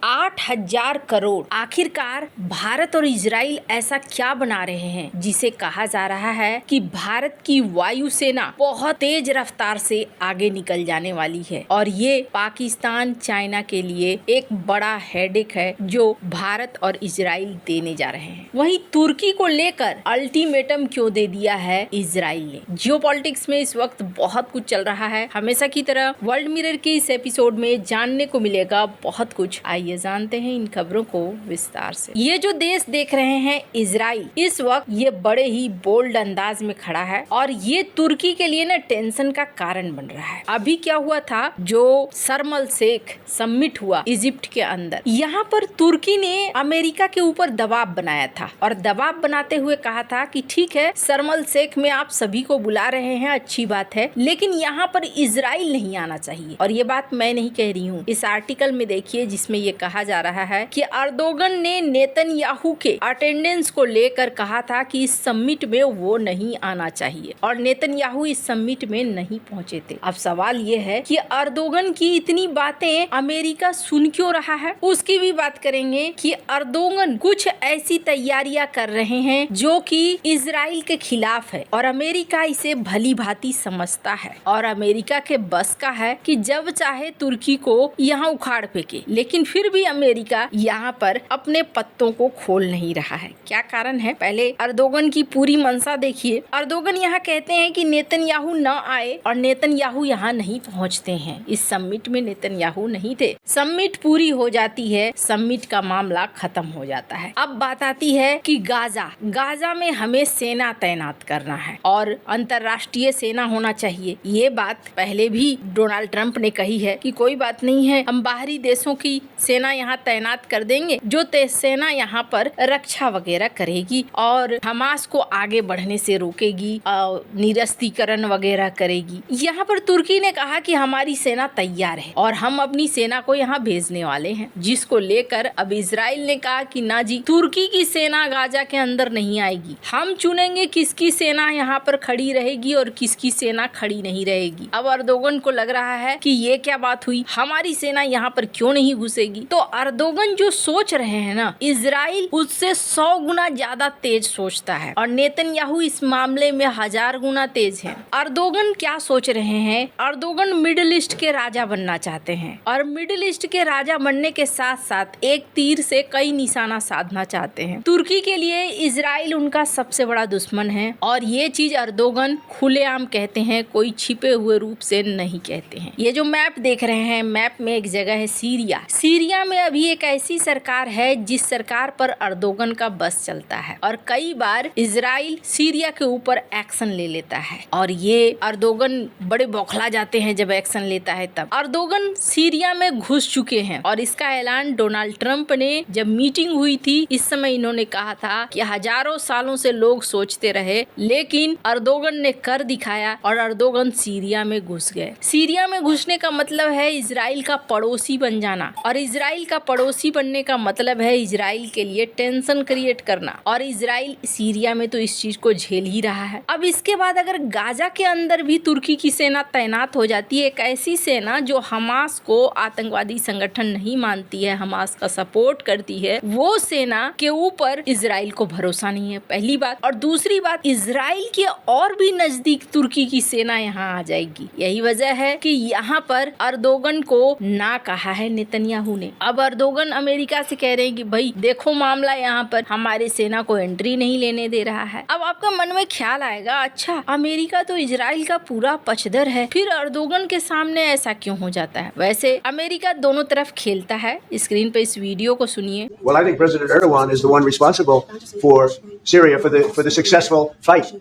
8,000 करोड़। आखिरकार भारत और इजराइल ऐसा क्या बना रहे हैं जिसे कहा जा रहा है कि भारत की वायुसेना बहुत तेज रफ्तार से आगे निकल जाने वाली है और ये पाकिस्तान चाइना के लिए एक बड़ा हेडेक है जो भारत और इजराइल देने जा रहे हैं। वहीं तुर्की को लेकर अल्टीमेटम क्यों दे दिया है इजराइल ने। जियोपॉलिटिक्स में इस वक्त बहुत कुछ चल रहा है। हमेशा की तरह वर्ल्ड मिरर के इस एपिसोड में जानने को मिलेगा बहुत कुछ। आइए जानते हैं इन खबरों को विस्तार से। ये जो देश देख रहे हैं इजराइल, इस वक्त ये बड़े ही बोल्ड अंदाज में खड़ा है और ये तुर्की के लिए ना टेंशन का कारण बन रहा है। अभी क्या हुआ था, जो शर्म एल शेख समिट हुआ इजिप्ट के अंदर, यहाँ पर तुर्की ने अमेरिका के ऊपर दबाव बनाया था और दबाव बनाते हुए कहा था कि ठीक है, शर्म एल शेख में आप सभी को बुला रहे हैं, अच्छी बात है, लेकिन यहाँ पर इजराइल नहीं आना चाहिए। और ये बात मैं नहीं कह रही हूँ, इस आर्टिकल में देखिए जिसमें ये कहा जा रहा है कि अर्दोगन ने नेतन्याहू के अटेंडेंस को लेकर कहा था कि इस समिट में वो नहीं आना चाहिए और नेतन्याहू इस समिट में नहीं पहुंचे थे। अब सवाल ये है कि अर्दोगन की इतनी बातें अमेरिका सुन क्यों रहा है। उसकी भी बात करेंगे कि अर्दोगन कुछ ऐसी तैयारियां कर रहे हैं जो कि इजराइल के खिलाफ है और अमेरिका इसे भली भांति समझता है और अमेरिका के बस का है कि जब चाहे तुर्की को यहाँ उखाड़ फेंके, लेकिन फिर भी अमेरिका यहाँ पर अपने पत्तों को खोल नहीं रहा है। क्या कारण है, पहले अर्दोगन की पूरी मंशा देखिए। अर्दोगन यहाँ कहते हैं कि नेतन्याहू न आए और नेतन्याहू यहाँ नहीं पहुँचते हैं। इस समिट में नेतन्याहू नहीं थे। समिट पूरी हो जाती है, समिट का मामला खत्म हो जाता है। अब बात आती है कि गाजा में हमें सेना तैनात करना है और अंतर्राष्ट्रीय सेना होना चाहिए। ये बात पहले भी डोनाल्ड ट्रंप ने कही है कि कोई बात नहीं है, हम बाहरी देशों की सेना यहाँ तैनात कर देंगे, जो सेना यहाँ पर रक्षा वगैरह करेगी और हमास को आगे बढ़ने से रोकेगी और निरस्तीकरण वगैरह करेगी। यहाँ पर तुर्की ने कहा कि हमारी सेना तैयार है और हम अपनी सेना को यहाँ भेजने वाले हैं, जिसको लेकर अब इजराइल ने कहा कि ना जी, तुर्की की सेना गाजा के अंदर नहीं आएगी, हम चुनेंगे किसकी सेना यहाँ पर खड़ी रहेगी और किसकी सेना खड़ी नहीं रहेगी। अब अर्दोगन को लग रहा है कि ये क्या बात हुई, हमारी सेना यहाँ पर क्यों नहीं घुसेगी। तो अर्दोगन जो सोच रहे हैं ना, इजराइल उससे 100 गुना ज्यादा तेज सोचता है और नेतन्याहू इस मामले में 1000 गुना तेज है। अर्दोगन क्या सोच रहे हैं, अर्दोगन मिडिल ईस्ट के राजा बनना चाहते हैं और मिडिल ईस्ट के राजा बनने के साथ साथ एक तीर से कई निशाना साधना चाहते हैं। तुर्की के लिए इजराइल उनका सबसे बड़ा दुश्मन है और ये चीज अर्दोगन खुलेआम कहते हैं, कोई छिपे हुए रूप से नहीं कहते हैं। ये जो मैप देख रहे हैं, मैप में एक जगह है सीरिया में अभी एक ऐसी सरकार है जिस सरकार पर अर्दोगन का बस चलता है और कई बार इजराइल सीरिया के ऊपर एक्शन ले लेता है और ये अर्दोगन बड़े बौखला जाते हैं जब एक्शन लेता है। तब अर्दोगन सीरिया में घुस चुके हैं और इसका ऐलान डोनाल्ड ट्रंप ने जब मीटिंग हुई थी, इस समय इन्होंने कहा था कि हजारों सालों से लोग सोचते रहे, लेकिन अर्दोगन ने कर दिखाया और अर्दोगन सीरिया में घुस गए। सीरिया में घुसने का मतलब है इजराइल का पड़ोसी बन जाना और इजराइल का पड़ोसी बनने का मतलब है इजराइल के लिए टेंशन क्रिएट करना और इजराइल सीरिया में तो इस चीज को झेल ही रहा है। अब इसके बाद अगर गाजा के अंदर भी तुर्की की सेना तैनात हो जाती है, एक ऐसी सेना जो हमास को आतंकवादी संगठन नहीं मानती है, हमास का सपोर्ट करती है, वो सेना के ऊपर इजराइल को भरोसा नहीं है, पहली बात। और दूसरी बात, इजराइल के और भी नजदीक तुर्की की सेना यहाँ आ जाएगी। यही वजह है कि यहाँ पर अर्दोगन को ना कहा है नेतन्याहू ने। अब अर्दोगन अमेरिका से कह रहे हैं कि भाई देखो, मामला यहाँ पर हमारे सेना को एंट्री नहीं लेने दे रहा है। अब आपका मन में ख्याल आएगा, अच्छा अमेरिका तो इजराइल का पूरा पक्षधर है, फिर अर्दोगन के सामने ऐसा क्यों हो जाता है। वैसे अमेरिका दोनों तरफ खेलता है। स्क्रीन पे इस वीडियो को सुनिए। Well, I think President Erdogan is the one responsible for Syria, for the successful fight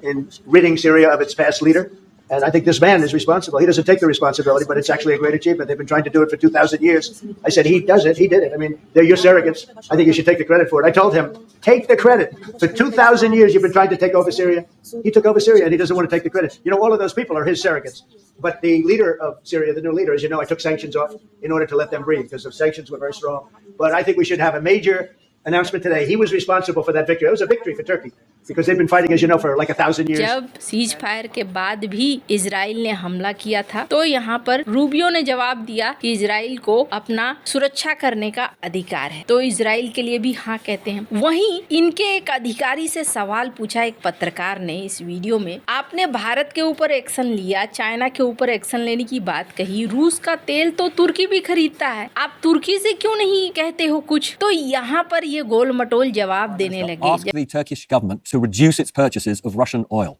in ridding Syria of its past leader. And I think this man is responsible. He doesn't take the responsibility, but it's actually a great achievement. They've been trying to do it for 2,000 years. I said, he does it. He did it. I mean, they're your surrogates. I think you should take the credit for it. I told him, take the credit. For 2,000 years, you've been trying to take over Syria. He took over Syria, and he doesn't want to take the credit. You know, all of those people are his surrogates. But the leader of Syria, the new leader, as you know, I took sanctions off in order to let them breathe because the sanctions were very strong. But I think we should have a major announcement today. He was responsible for that victory. It was a victory for Turkey. because they've been fighting, as you know, for like 1,000 years. जब cease fire के बाद भी Israel ने हमला किया था तो यहाँ पर रूबियो ने जवाब दिया कि इजराइल को अपना सुरक्षा करने का अधिकार है, तो इजराइल के लिए भी हाँ कहते हैं। वहीं इनके एक अधिकारी से सवाल पूछा एक पत्रकार ने इस वीडियो में, आपने भारत के ऊपर एक्शन लिया, चाइना के ऊपर एक्शन लेने की बात कही, रूस का तेल तो तुर्की भी खरीदता है, आप तुर्की से क्यों नहीं कहते हो कुछ? तो यहाँ पर ये गोल मटोल जवाब देने लगे। Ask the Turkish government to reduce its purchases of Russian oil.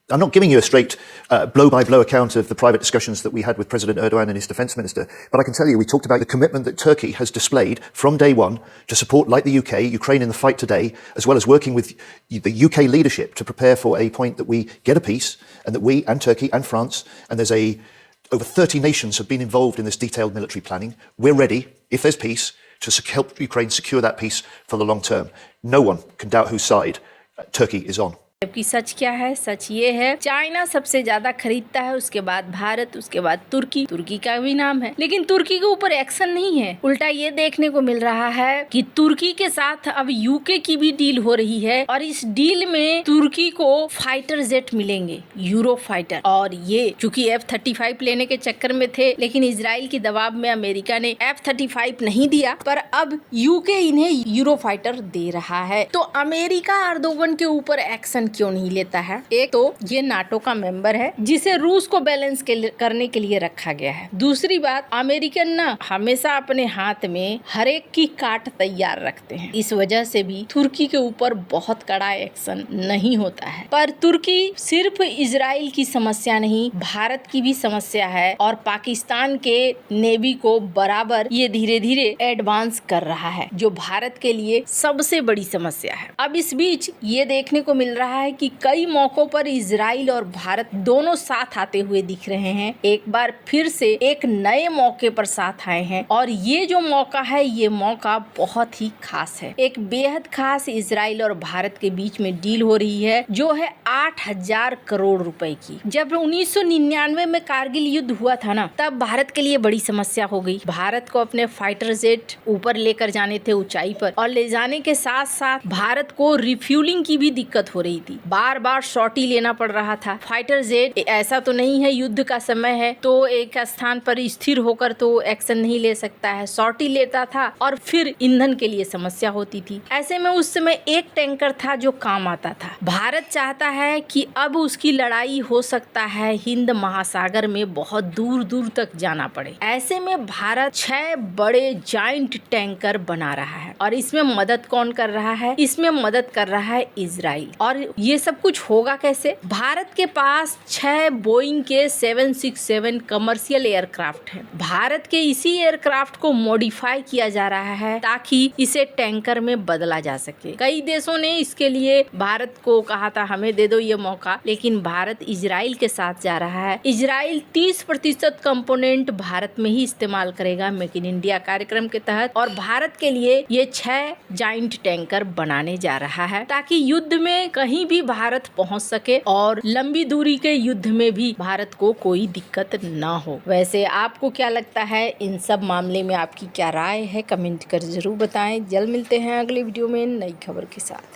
I'm not giving you a straight blow-by-blow account of the private discussions that we had with President Erdogan and his defence minister, but I can tell you we talked about the commitment that Turkey has displayed from day one to support, like the UK, Ukraine in the fight today, as well as working with the UK leadership to prepare for a point that we get a peace, and that we and Turkey and France, and over 30 nations have been involved in this detailed military planning. We're ready, if there's peace, to help Ukraine secure that peace for the long term. No one can doubt whose side Turkey is on. जबकि सच क्या है? सच ये है China सबसे ज्यादा खरीदता है, उसके बाद भारत, उसके बाद तुर्की, तुर्की का भी नाम है, लेकिन तुर्की के ऊपर एक्शन नहीं है। उल्टा ये देखने को मिल रहा है कि तुर्की के साथ अब यूके की भी डील हो रही है और इस डील में तुर्की को फाइटर जेट मिलेंगे, यूरो फाइटर, और ये चूंकि F-35 लेने के चक्कर में थे, लेकिन इजराइल के दबाव में अमेरिका ने F-35 नहीं दिया, पर अब यूके इन्हें यूरो फाइटर दे रहा है। तो अमेरिका अर्दोगन के ऊपर एक्शन क्यों नहीं लेता है? एक तो ये नाटो का मेंबर है जिसे रूस को बैलेंस करने के लिए रखा गया है। दूसरी बात, अमेरिकन ना हमेशा अपने हाथ में हर एक की काट तैयार रखते हैं, इस वजह से भी तुर्की के ऊपर बहुत कड़ा एक्शन नहीं होता है। पर तुर्की सिर्फ इजराइल की समस्या नहीं, भारत की भी समस्या है और पाकिस्तान के नेवी को बराबर ये धीरे धीरे एडवांस कर रहा है, जो भारत के लिए सबसे बड़ी समस्या है। अब इस बीच ये देखने को मिल रहा है कि कई मौकों पर इजराइल और भारत दोनों साथ आते हुए दिख रहे हैं। एक बार फिर से एक नए मौके पर साथ आए हैं और ये जो मौका है, ये मौका बहुत ही खास है। एक बेहद खास इजराइल और भारत के बीच में डील हो रही है जो है 8,000 करोड़ रुपए की। जब 1999 में कारगिल युद्ध हुआ था ना, तब भारत के लिए बड़ी समस्या हो गई। भारत को अपने फाइटर जेट ऊपर लेकर जाने थे ऊंचाई पर, और ले जाने के साथ साथ भारत को रिफ्यूलिंग की भी दिक्कत हो रही थी, बार बार शॉटी लेना पड़ रहा था। फाइटर जेट ऐसा तो नहीं है, युद्ध का समय है तो एक स्थान पर स्थिर होकर तो एक्शन नहीं ले सकता है, शॉटी लेता था और फिर ईंधन के लिए समस्या होती थी। ऐसे में उस समय एक टैंकर था जो काम आता था। भारत चाहता है कि अब उसकी लड़ाई हो सकता है हिंद महासागर में बहुत दूर दूर तक जाना पड़े। ऐसे में भारत 6 बड़े जाइंट टैंकर बना रहा है और इसमें मदद कौन कर रहा है? इसमें मदद कर रहा है इजराइल। और ये सब कुछ होगा कैसे? भारत के पास 6 बोइंग के 767 कमर्शियल एयरक्राफ्ट हैं। भारत के इसी एयरक्राफ्ट को मॉडिफाई किया जा रहा है ताकि इसे टैंकर में बदला जा सके। कई देशों ने इसके लिए भारत को कहा था हमें दे दो ये मौका, लेकिन भारत इजराइल के साथ जा रहा है। इजराइल 30% कंपोनेंट भारत में ही इस्तेमाल करेगा मेक इन इंडिया कार्यक्रम के तहत, और भारत के लिए ये 6 जाइंट टैंकर बनाने जा रहा है ताकि युद्ध में कहीं भी भारत पहुंच सके और लंबी दूरी के युद्ध में भी भारत को कोई दिक्कत ना हो। वैसे आपको क्या लगता है इन सब मामले में? आपकी क्या राय है? कमेंट कर जरूर बताएं। जल्द मिलते हैं अगले वीडियो में नई खबर के साथ।